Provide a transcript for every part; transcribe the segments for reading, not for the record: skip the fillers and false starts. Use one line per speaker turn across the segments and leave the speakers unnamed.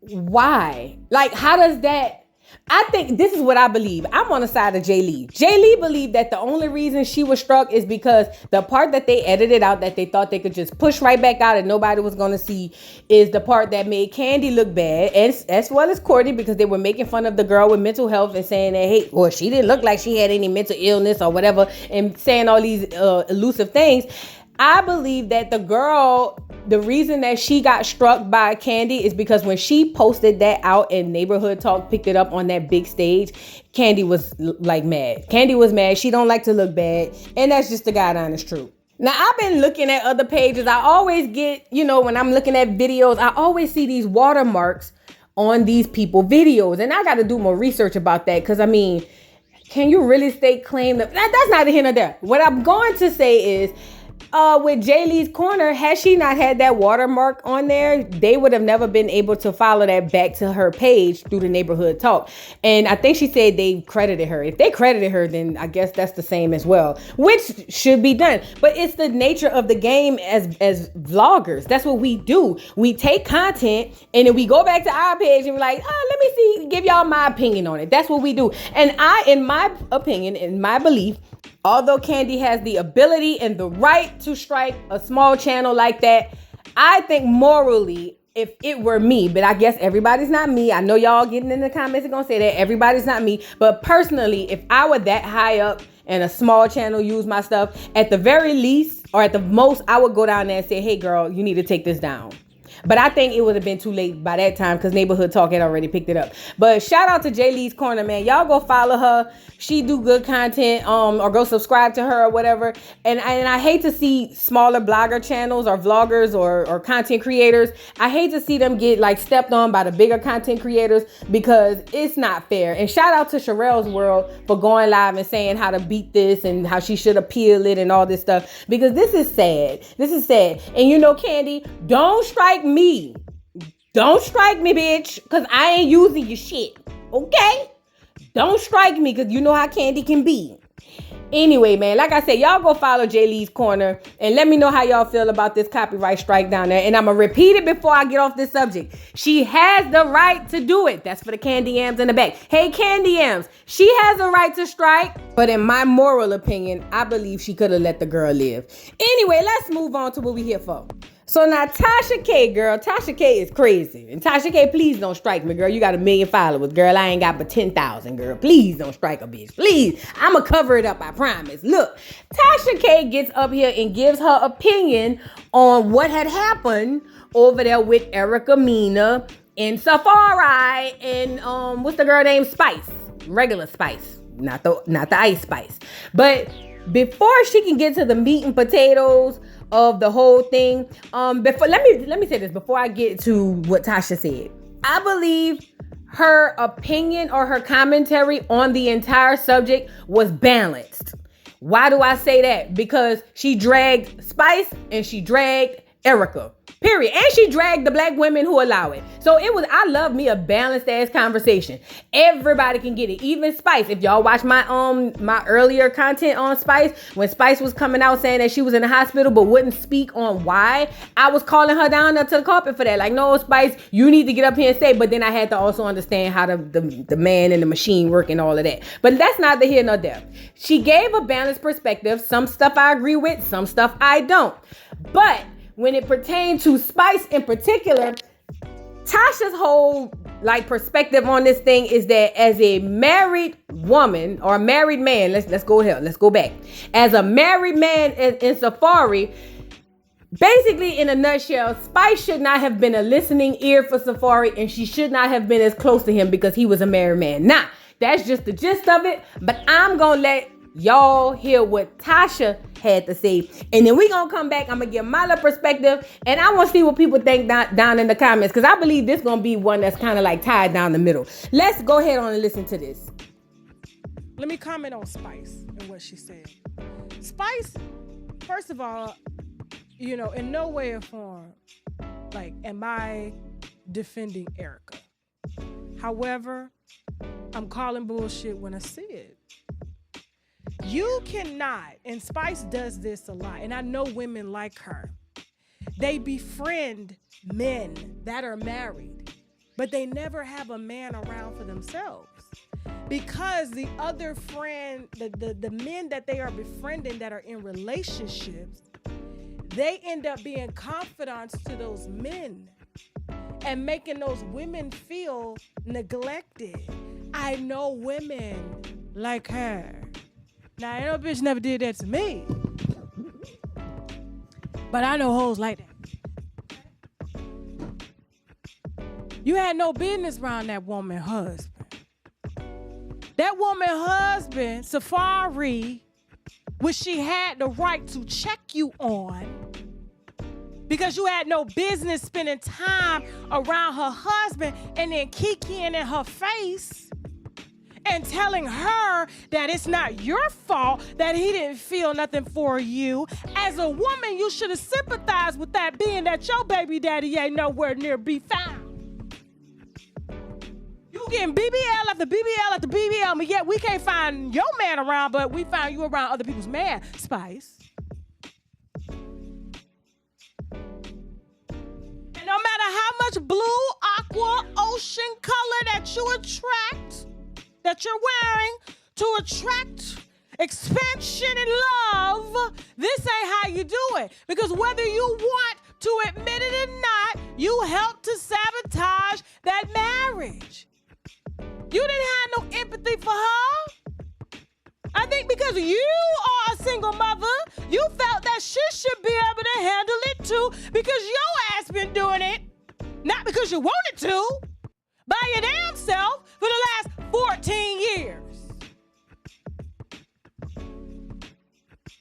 Why? Like, how does that? I think this is what I believe. I'm on the side of Jay Lee. Jay Lee believed that the only reason she was struck is because the part that they edited out that they thought they could just push right back out and nobody was going to see is the part that made Kandi look bad, and as well as Courtney, because they were making fun of the girl with mental health and saying that, hey, well, she didn't look like she had any mental illness or whatever, and saying all these elusive things. I believe that the reason that she got struck by Kandi is because when she posted that out and Neighborhood Talk picked it up on that big stage, Kandi was like mad. Kandi was mad. She don't like to look bad. And that's just the God honest truth. Now, I've been looking at other pages. I always get, when I'm looking at videos, I always see these watermarks on these people videos. And I got to do more research about that because, can you really stake claim that? That's neither here nor there. What I'm going to say is, with Jay Lee's Corner, had she not had that watermark on there, they would have never been able to follow that back to her page through the Neighborhood Talk. And I think she said they credited her. If they credited her, then I guess that's the same as well, which should be done. But it's the nature of the game as vloggers. That's what we do. We take content and then we go back to our page and we're like, let me see, give y'all my opinion on it. That's what we do. And in my opinion, in my belief, although Kandi has the ability and the right to strike a small channel like that, I think morally, if it were me, but I guess everybody's not me. I know y'all getting in the comments are gonna say that everybody's not me. But personally, if I were that high up and a small channel used my stuff, at the very least, or at the most, I would go down there and say, hey girl, you need to take this down. But I think it would have been too late by that time because Neighborhood Talk had already picked it up. But shout out to Jay Lee's Corner, man. Y'all go follow her. She do good content, or go subscribe to her or whatever. And I hate to see smaller blogger channels or vloggers or content creators. I hate to see them get like stepped on by the bigger content creators because it's not fair. And shout out to Sherelle's World for going live and saying how to beat this and how she should appeal it and all this stuff because this is sad. This is sad. And Kandi, don't strike me. Don't strike me, bitch, because I ain't using your shit. Okay? Don't strike me because you know how Kandi can be. Anyway, man, like I said, y'all go follow Jay Lee's Corner and let me know how y'all feel about this copyright strike down there. And I'm going to repeat it before I get off this subject. She has the right to do it. That's for the Kandi Yams in the back. Hey, Kandi Yams, she has a right to strike. But in my moral opinion, I believe she could have let the girl live. Anyway, let's move on to what we here for. So now Tasha K, girl, Tasha K is crazy. And Tasha K, please don't strike me, girl. You got 1 million followers, girl. I ain't got but 10,000, girl. Please don't strike a bitch. Please. I'ma cover it up, I promise. Look, Tasha K gets up here and gives her opinion on what had happened over there with Erica Mena and Safari and what's the girl named Spice? Regular Spice. Not the Ice Spice. But before she can get to the meat and potatoes of the whole thing, let me say this before I get to what Tasha said. I believe her opinion or her commentary on the entire subject was balanced. Why do I say that? Because she dragged Spice and she dragged Erica. Period. And she dragged the black women who allow it. So I love me a balanced ass conversation. Everybody can get it. Even Spice. If y'all watch my earlier content on Spice, when Spice was coming out saying that she was in the hospital but wouldn't speak on why, I was calling her down to the carpet for that. Like, no, Spice, you need to get up here and say, but then I had to also understand how the man and the machine work and all of that. But that's neither here nor there. She gave a balanced perspective. Some stuff I agree with, some stuff I don't. But when it pertains to Spice in particular, Tasha's whole perspective on this thing is that as a married woman or a married man, let's go here, let's go back. As a married man in Safari, basically in a nutshell, Spice should not have been a listening ear for Safari and she should not have been as close to him because he was a married man. Now, that's just the gist of it, but I'm gonna let y'all hear what Tasha had to say, and then we gonna come back. I'm gonna give my little perspective, and I want to see what people think down in the comments, because I believe this gonna be one that's kind of like tied down the middle. Let's go ahead on and listen to this.
Let me comment on Spice and what she said. Spice, first of all, in no way or form, am I defending Erica. However, I'm calling bullshit when I see it. You cannot, and Spice does this a lot, and I know women like her. They befriend men that are married but they never have a man around for themselves. Because the other friend, the men that they are befriending that are in relationships, they end up being confidants to those men and making those women feel neglected. I know women like her. Now, I know bitch never did that to me, but I know hoes like that. You had no business around that woman husband. That woman husband, Safari, which she had the right to check you on because you had no business spending time around her husband and then kikiing in her face and telling her that it's not your fault that he didn't feel nothing for you. As a woman, you should have sympathized with that, being that your baby daddy ain't nowhere near be found. You getting BBL after BBL after BBL, but yet we can't find your man around, but we found you around other people's man, Spice. And no matter how much blue, aqua, ocean color that you attract, that you're wearing to attract expansion and love, this ain't how you do it. Because whether you want to admit it or not, you helped to sabotage that marriage. You didn't have no empathy for her. I think because you are a single mother, you felt that she should be able to handle it too, because your ass been doing it, not because you wanted to, by your damn self for the last 14 years.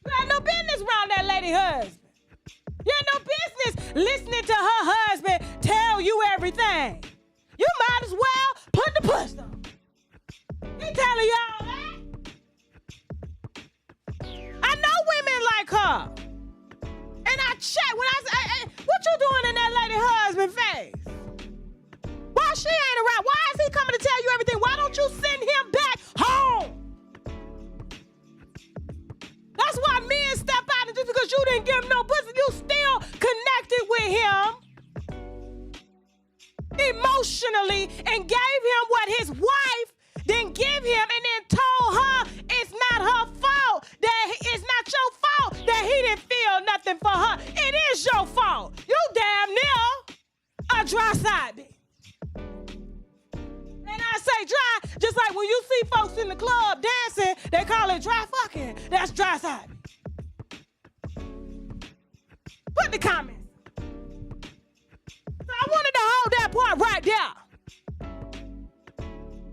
You had no business around that lady husband. You had no business listening to her husband tell you everything. You might as well put the push on. He telling y'all that? I know women like her. And I check when I say, hey, what you doing in that lady husband face? Why she ain't around? Why is he coming to tell you everything? Why don't you send him back home? That's why men step out, and just because you didn't give him no pussy, you still connected with him emotionally and gave him what his wife didn't give him, and then told her it's not her fault, that it's not your fault that he didn't feel nothing for her. It is your fault. You damn near a dry side bitch. And I say dry, just like when you see folks in the club dancing, they call it dry fucking. That's dry side bitch. Put the comments. So I wanted to hold that part right there.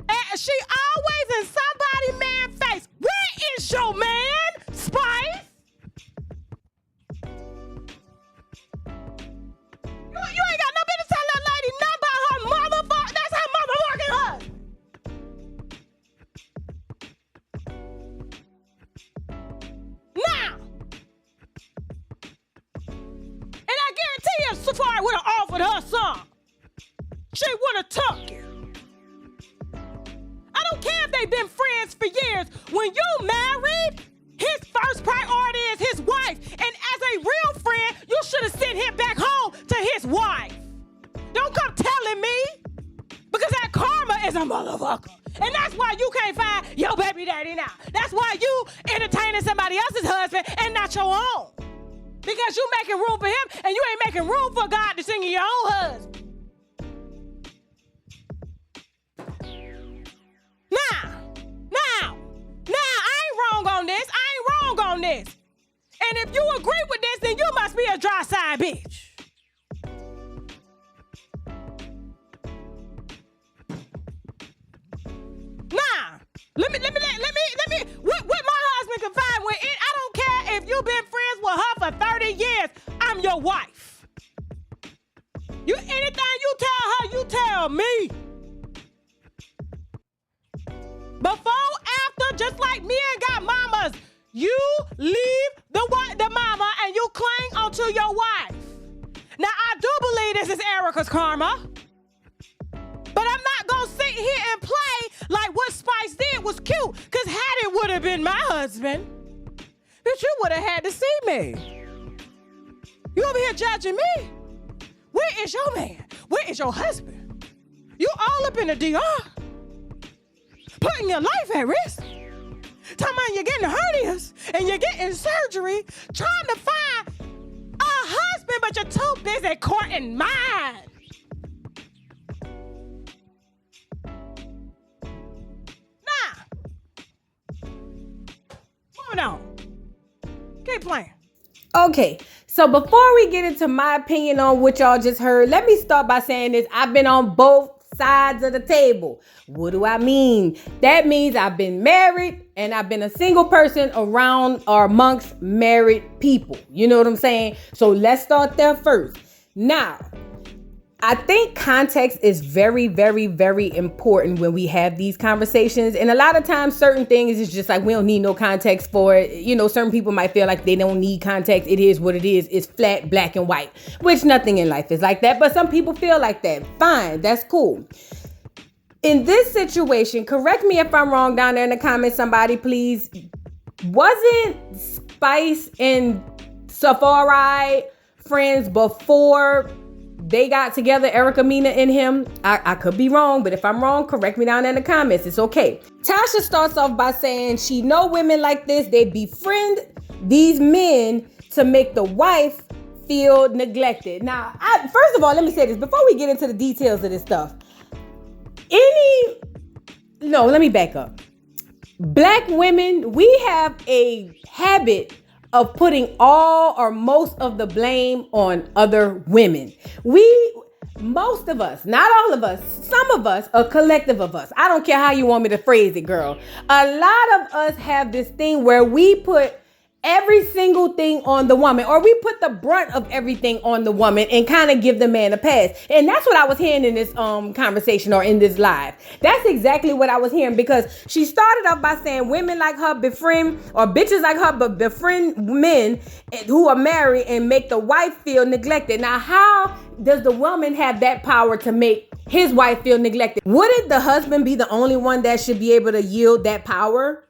And she always in somebody's man face. Where is your man, Spice? You ain't got no business telling that lady nothing about her motherfucker. That's her motherfucking husband. Now, and I guarantee you, Safari would have offered her some. She would have took it. I don't care if they've been friends for years. When you married, his first priority is his wife. And as a real friend, you should have sent him back home to his wife. Don't come telling me, because that karma is a motherfucker. And that's why you can't find your baby daddy now. That's why you entertaining somebody else's husband and not your own. Because you making room for him and you ain't making room for God to sing your own husband. Now, I ain't wrong on this. And if you agree with this, then you must be a dry side bitch. Nah, let me, what my husband confide with it, I don't care if you've been friends with her for 30 years, I'm your wife. Anything you tell her, you tell me. Before, after, just like men got mamas, you leave the mama and you cling onto your wife. Now, I do believe this is Erica's karma, but I'm not going to sit here and play like what Spice did was cute, because had it would have been my husband, bitch, you would have had to see me. You over here judging me? Where is your man? Where is your husband? You all up in the DR, putting your life at risk. Talking about you're getting hernias and you're getting surgery, trying to find a husband, but you're too busy courting mine. Nah. Moving on. Keep playing.
Okay, so before we get into my opinion on what y'all just heard, let me start by saying this. I've been on both sides of the table. What do I mean? That means I've been married and I've been a single person around or amongst married people. You know what I'm saying? So let's start there first. Now, I think context is very, very, very important when we have these conversations. And a lot of times certain things is just like, we don't need no context for it. You know, certain people might feel like they don't need context. It is what it is. It's flat, black and white, which nothing in life is like that. But some people feel like that. Fine. That's cool. In this situation, correct me if I'm wrong down there in the comments, somebody please. Wasn't Spice and Safari friends before they got together, Erica, Mena, and him? I could be wrong, but if I'm wrong, correct me down there in the comments. It's okay. Tasha starts off by saying she know women like this, they befriend these men to make the wife feel neglected. Now, first of all, let me say this before we get into the details of this stuff. Let me back up. Black women, we have a habit of putting all or most of the blame on other women. Most of us, not all of us, some of us, a collective of us. I don't care how you want me to phrase it, girl. A lot of us have this thing where we put every single thing on the woman, or we put the brunt of everything on the woman and kind of give the man a pass. And that's what I was hearing in this conversation or in this live. That's exactly what I was hearing, because she started off by saying women like her befriend, or bitches like her but befriend men who are married and make the wife feel neglected. Now, how does the woman have that power to make his wife feel neglected? Wouldn't the husband be the only one that should be able to yield that power?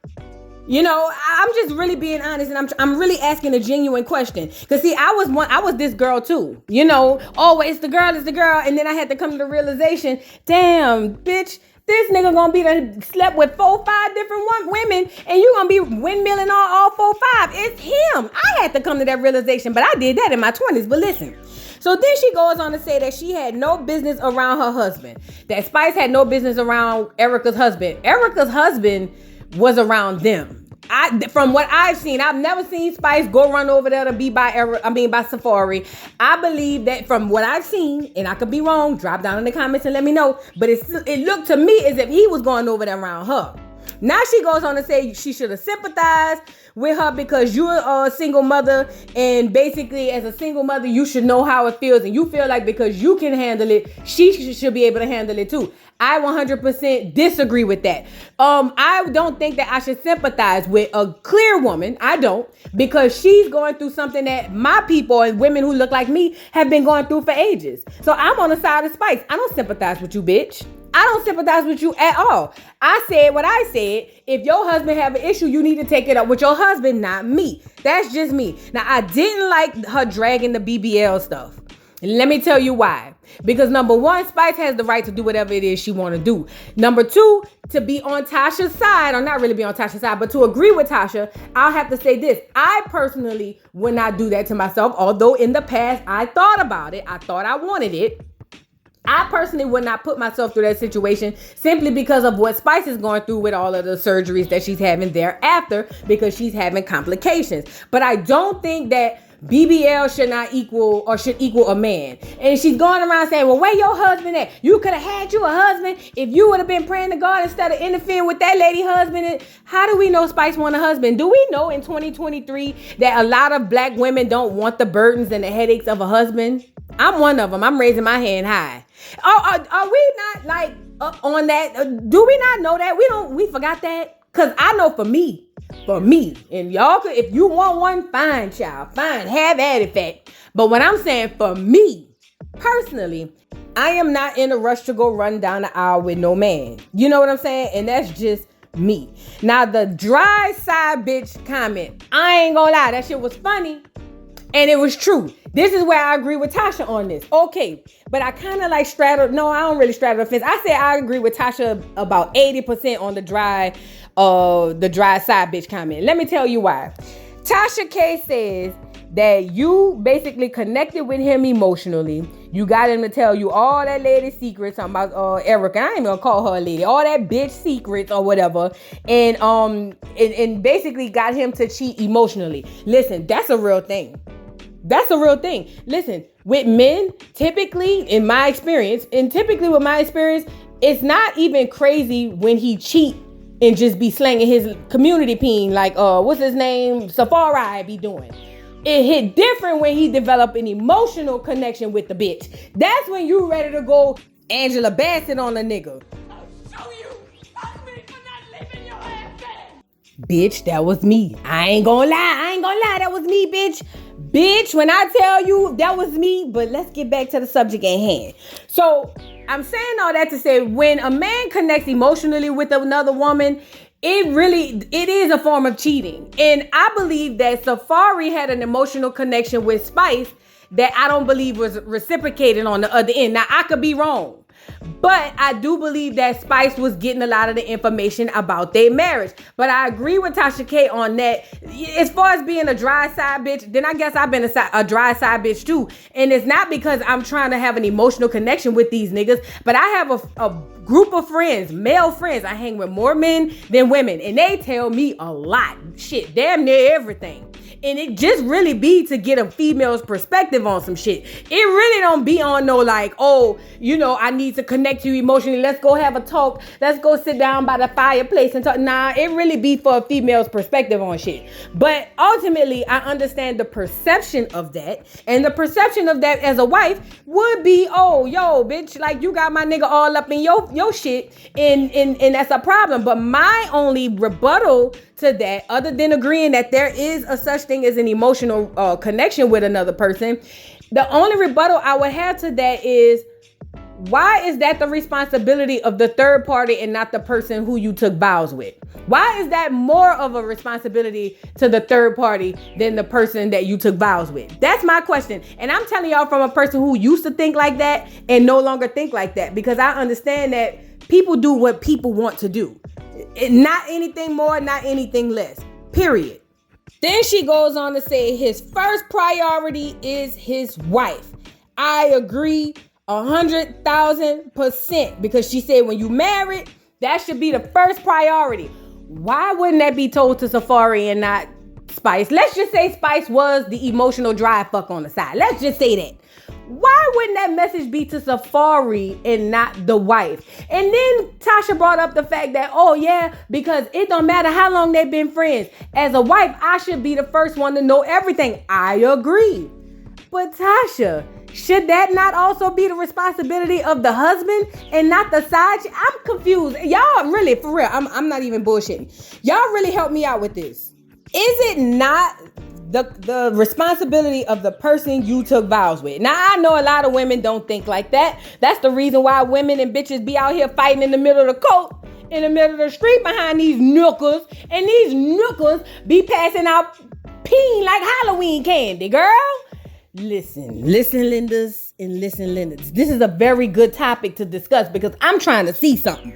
You know, I'm just really being honest, and I'm really asking a genuine question. Cause see, I was this girl too. You know, it's the girl, and then I had to come to the realization, damn, bitch, this nigga gonna be done slept with 4-5 different women, and you gonna be windmilling all 4-5. It's him. I had to come to that realization, but I did that in my 20s. But listen. So then she goes on to say that she had no business around her husband. That Spice had no business around Erica's husband. Erica's husband was around them. From what I've seen, I've never seen Spice go run over there to be by Safari. I believe that from what I've seen, and I could be wrong, drop down in the comments and let me know, but it looked to me as if he was going over there around her. Now she goes on to say she should have sympathized with her because you're a single mother, and basically as a single mother you should know how it feels, and you feel like because you can handle it, she should be able to handle it too. I 100% disagree with that. I don't think that I should sympathize with a clear woman. I don't, because she's going through something that my people and women who look like me have been going through for ages. So I'm on the side of Spice. I don't sympathize with you, bitch. I don't sympathize with you at all. I said what I said. If your husband have an issue, you need to take it up with your husband, not me. That's just me. Now, I didn't like her dragging the BBL stuff. Let me tell you why. Because number one, Spice has the right to do whatever it is she want to do. Number two, to be on Tasha's side, or not really be on Tasha's side, but to agree with Tasha, I'll have to say this. I personally would not do that to myself, although in the past I thought about it. I thought I wanted it. I personally would not put myself through that situation simply because of what Spice is going through with all of the surgeries that she's having thereafter, because she's having complications. But I don't think that BBL should equal a man. And she's going around saying, well, where your husband at? You could have had you a husband if you would have been praying to God instead of interfering with that lady husband. And how do we know Spice want a husband? Do we know in 2023 that a lot of black women don't want the burdens and the headaches of a husband? I'm one of them. I'm raising my hand high. Are we not like up on that? Do we not know that? We forgot that? Because I know for me, and y'all could, if you want one, fine, child, fine, have at it, fat. But what I'm saying for me, personally, I am not in a rush to go run down the aisle with no man. You know what I'm saying? And that's just me. Now, the dry side bitch comment, I ain't gonna lie, that shit was funny. And it was true. This is where I agree with Tasha on this. Okay, but I kind of like straddle. No, I don't really straddle the fence. I say I agree with Tasha about 80% on the dry side bitch comment. Let me tell you why. Tasha K says that you basically connected with him emotionally. You got him to tell you all that lady secrets. Talking about Erica. I ain't even gonna call her a lady. All that bitch secrets or whatever. And basically got him to cheat emotionally. Listen, that's a real thing. That's a real thing. Listen, with men, typically, with my experience, it's not even crazy when he cheat and just be slanging his community peen like, what's his name? Safari be doing. It hit different when he developed an emotional connection with the bitch. That's when you ready to go Angela Bassett on a nigga.
I'll show you. Fuck me for not living your ass there.
Bitch, that was me. I ain't gonna lie. That was me, bitch. Bitch, when I tell you that was me, but let's get back to the subject at hand. So I'm saying all that to say, when a man connects emotionally with another woman, it is a form of cheating. And I believe that Safari had an emotional connection with Spice that I don't believe was reciprocated on the other end. Now, I could be wrong, but I do believe that Spice was getting a lot of the information about their marriage. But I agree with Tasha K on that. As far as being a dry side bitch, then I guess I've been a dry side bitch too. And it's not because I'm trying to have an emotional connection with these niggas, but I have a group of friends, male friends. I hang with more men than women, and they tell me a lot. Shit, damn near everything. And it just really be to get a female's perspective on some shit. It really don't be on no like, oh, I need to connect you emotionally. Let's go have a talk. Let's go sit down by the fireplace and talk. Nah, it really be for a female's perspective on shit. But ultimately, I understand the perception of that. And the perception of that as a wife would be, oh, yo, bitch, like you got my nigga all up in your shit. And that's a problem. But my only rebuttal to that, other than agreeing that there is a such thing as an emotional connection with another person, the only rebuttal I would have to that is, why is that the responsibility of the third party and not the person who you took vows with? Why is that more of a responsibility to the third party than the person that you took vows with? That's my question. And I'm telling y'all from a person who used to think like that and no longer think like that, because I understand that people do what people want to do. Not anything more, not anything less. Period. Then she goes on to say his first priority is his wife. I agree 100,000%, because she said when you married, that should be the first priority. Why wouldn't that be told to Safari and not Spice? Let's just say Spice was the emotional dry fuck on the side. Let's just say that. Why wouldn't that message be to Safari and not the wife? And then Tasha brought up the fact that, oh yeah, because it don't matter how long they've been friends. As a wife, I should be the first one to know everything. I agree. But Tasha, should that not also be the responsibility of the husband and not the side? I'm confused. Y'all really, for real, I'm not even bullshitting. Y'all really help me out with this. Is it not the responsibility of the person you took vows with? Now, I know a lot of women don't think like that. That's the reason why women and bitches be out here fighting in the middle of the court, in the middle of the street behind these nookers, and these nookers be passing out peen like Halloween candy, girl. Listen, Lindas, and listen, Lindas. This is a very good topic to discuss because I'm trying to see something.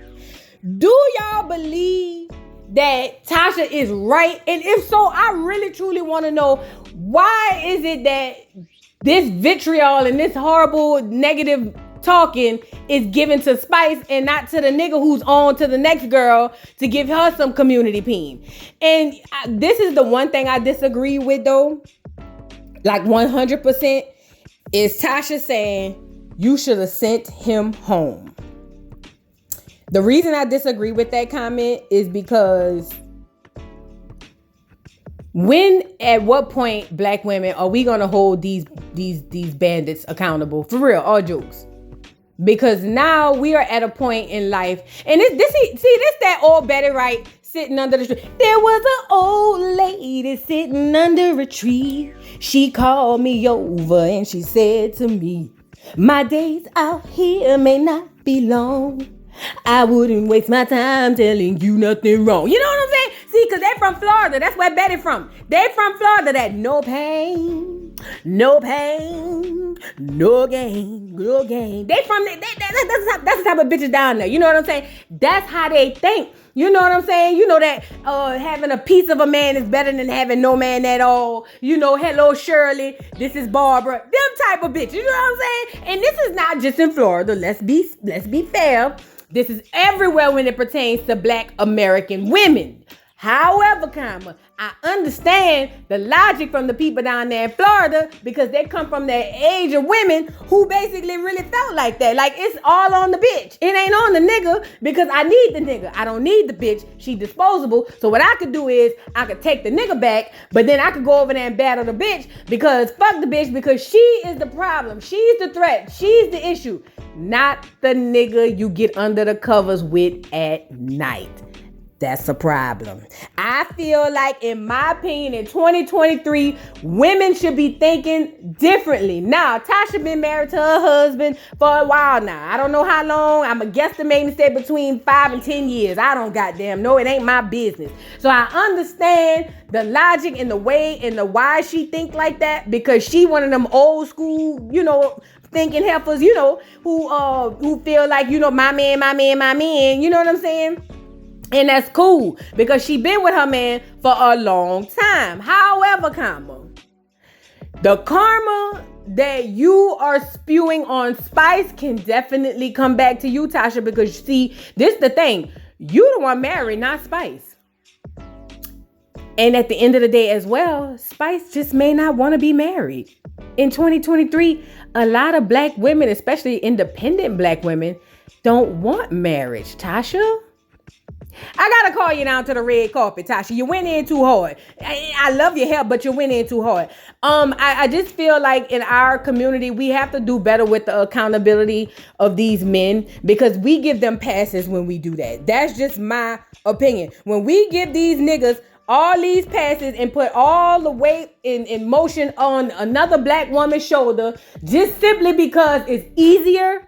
Do y'all believe that Tasha is right? And if so, I really truly want to know, why is it that this vitriol and this horrible negative talking is given to Spice and not to the nigga who's on to the next girl to give her some community peen? And this is the one thing I disagree with though, like 100%, is Tasha saying you should have sent him home. The reason I disagree with that comment is because at what point, black women, are we gonna hold these bandits accountable? For real, all jokes. Because now we are at a point in life, and this that old Betty Wright sitting under the tree. There was an old lady sitting under a tree. She called me over and she said to me, my days out here may not be long. I wouldn't waste my time telling you nothing wrong. You know what I'm saying? See, because they're from Florida. That's where Betty from. They from Florida. That no pain, No pain, no gain, no gain. That's the type of bitches down there. You know what I'm saying? That's how they think. You know what I'm saying? You know that having a piece of a man is better than having no man at all. You know, hello Shirley, this is Barbara. Them type of bitches. You know what I'm saying? And this is not just in Florida. Let's be fair. This is everywhere when it pertains to Black American women. However, I understand the logic from the people down there in Florida because they come from that age of women who basically really felt like that. Like, it's all on the bitch. It ain't on the nigga because I need the nigga. I don't need the bitch. She disposable. So what I could do is I could take the nigga back, but then I could go over there and battle the bitch because fuck the bitch because she is the problem. She's the threat. She's the issue. Not the nigga you get under the covers with at night. That's a problem. I feel like, in my opinion, in 2023, women should be thinking differently. Now, Tasha been married to her husband for a while now. I don't know how long. I'm a guesstimating say between 5 and 10 years. I don't goddamn know. It ain't my business. So I understand the logic and the way and the why she think like that because she one of them old school, thinking heifers, who feel like, my man, you know what I'm saying? And that's cool because she been with her man for a long time. However, the karma that you are spewing on Spice can definitely come back to you, Tasha, because you see, this the thing. You the one married, not Spice. And at the end of the day as well, Spice just may not want to be married. In 2023, a lot of Black women, especially independent Black women, don't want marriage, Tasha. I gotta call you down to the red carpet, Tasha. You went in too hard. I love your hair, but you went in too hard. I just feel like in our community, we have to do better with the accountability of these men because we give them passes when we do that. That's just my opinion. When we give these niggas all these passes and put all the weight in motion on another Black woman's shoulder just simply because it's easier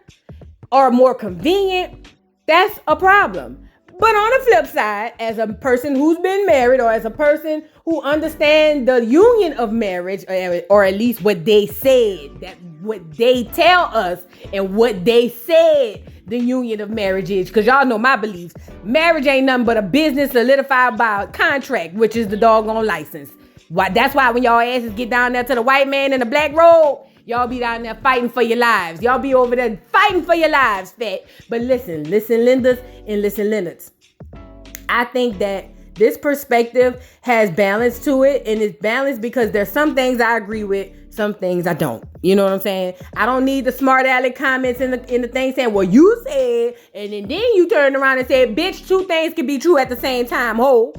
or more convenient, that's a problem. But on the flip side, as a person who's been married or as a person who understands the union of marriage, or at least what they said, that what they tell us and what they said the union of marriage is, because y'all know my beliefs. Marriage ain't nothing but a business solidified by a contract, which is the doggone license. That's why when y'all asses get down there to the white man in the black robe, y'all be down there fighting for your lives. Y'all be over there fighting for your lives, fat. But listen, Lindas and listen, Leonards. I think that this perspective has balance to it, and it's balanced because there's some things I agree with, some things I don't. You know what I'm saying? I don't need the smart aleck comments in the thing saying, well, you said, and then you turn around and said, bitch, two things can be true at the same time, ho.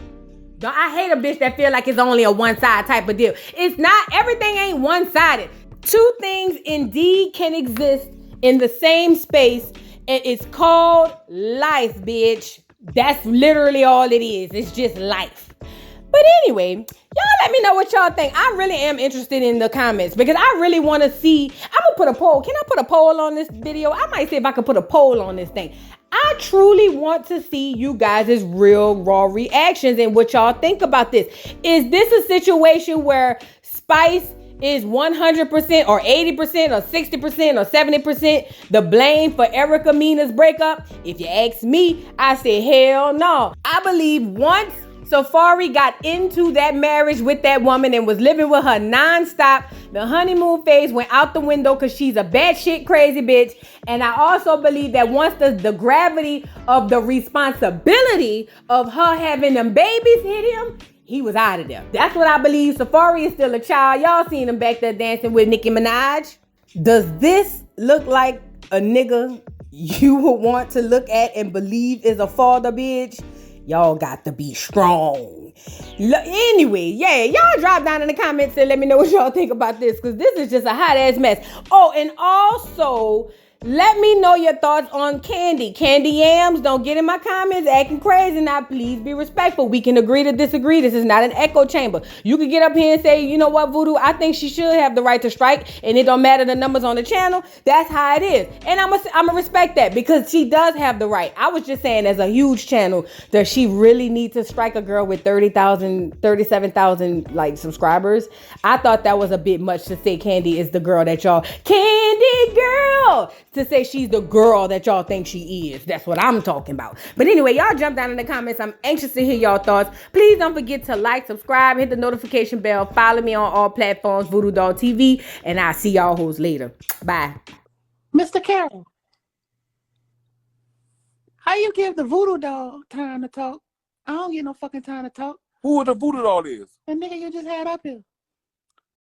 I hate a bitch that feel like it's only a one-side type of deal. It's not. Everything ain't one-sided. Two things indeed can exist in the same space, and it's called life, bitch. That's literally all it is. It's just life. But anyway, y'all let me know what y'all think. I really am interested in the comments because I really want to see. I'm going to put a poll. Can I put a poll on this video? I might see if I can put a poll on this thing. I truly want to see you guys' real raw reactions and what y'all think about this. Is this a situation where Spice is 100% or 80% or 60% or 70% the blame for Erica Mena's breakup? If you ask me, I say hell no. I believe once Safari got into that marriage with that woman and was living with her nonstop, the honeymoon phase went out the window because she's a batshit crazy bitch. And I also believe that once the gravity of the responsibility of her having them babies hit him, he was out of there. That's what I believe. Safari is still a child. Y'all seen him back there dancing with Nicki Minaj. Does this look like a nigga you would want to look at and believe is a father, bitch? Y'all got to be strong. Anyway, yeah, y'all drop down in the comments and let me know what y'all think about this, because this is just a hot ass mess. Oh, and also, Let me know your thoughts on Kandi. Kandi Yams, don't get in my comments acting crazy now. Please be respectful. We can agree to disagree. This is not an echo chamber. You can get up here and say, you know what, Voodoo, I think she should have the right to strike, and it don't matter the numbers on the channel. That's how it is. And I'm gonna respect that because she does have the right. I was just saying, as a huge channel, does she really need to strike a girl with 30,000, 37,000 like subscribers? I thought that was a bit much to say Kandi is the girl that y'all, Kandi girl, to say she's the girl that y'all think she is. That's what I'm talking about. But anyway, y'all jump down in the comments. I'm anxious to hear y'all thoughts. Please don't forget to like, subscribe, hit the notification bell, follow me on all platforms, Voodoo Doll TV, and I'll see y'all hoes later. Bye.
Mr. Carroll, how you give the voodoo doll time to talk? I don't get no fucking time to talk.
Who the voodoo doll is?
The nigga you just had up here.